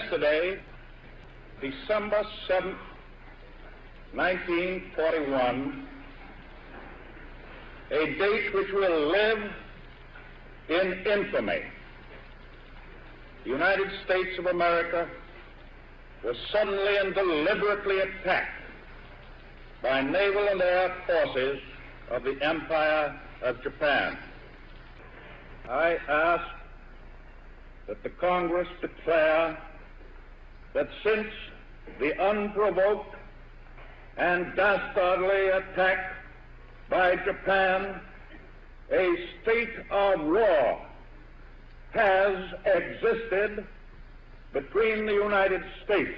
Yesterday, December 7th, 1941, a date which will live in infamy, the United States of America was suddenly and deliberately attacked by naval and air forces of the Empire of Japan. I ask that the Congress declare that since the unprovoked and dastardly attack by Japan, a state of war has existed between the United States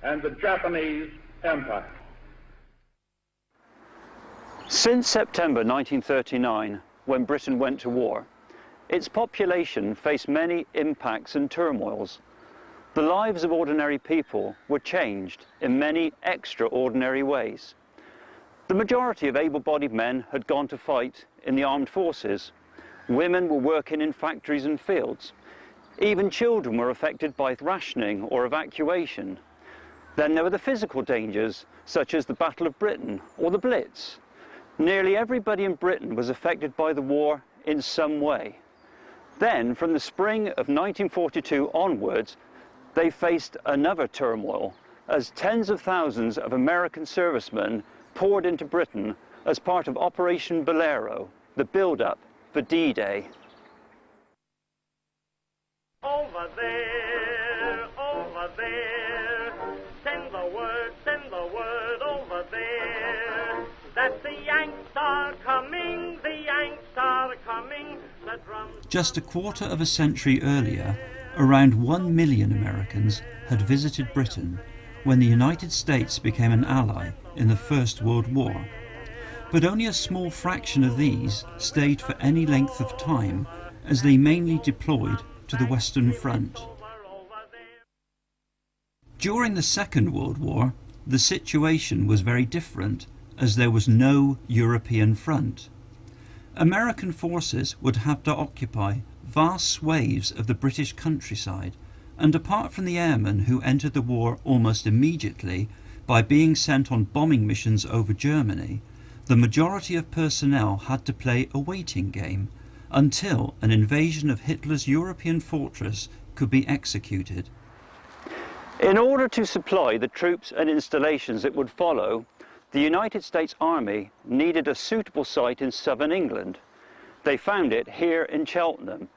and the Japanese Empire. Since September 1939, when Britain went to war, its population faced many impacts and turmoils. The lives of ordinary people were changed in many extraordinary ways. The majority of able-bodied men had gone to fight in the armed forces. Women were working in factories and fields. Even children were affected by rationing or evacuation. Then there were the physical dangers, such as the Battle of Britain or the Blitz. Nearly everybody in Britain was affected by the war in some way. Then, from the spring of 1942 onwards, they faced another turmoil as tens of thousands of American servicemen poured into Britain as part of Operation Bolero, the build-up for D-Day. Over there, send the word over there, that the Yanks are coming, the drums... Just a quarter of a century earlier, around 1 million Americans had visited Britain when the United States became an ally in the First World War. But only a small fraction of these stayed for any length of time, as they mainly deployed to the Western Front. During the Second World War, the situation was very different, as there was no European front. American forces would have to occupy vast swathes of the British countryside, and apart from the airmen who entered the war almost immediately by being sent on bombing missions over Germany, the majority of personnel had to play a waiting game until an invasion of Hitler's European fortress could be executed. In order to supply the troops and installations that would follow, the United States Army needed a suitable site in southern England. They found it here in Cheltenham,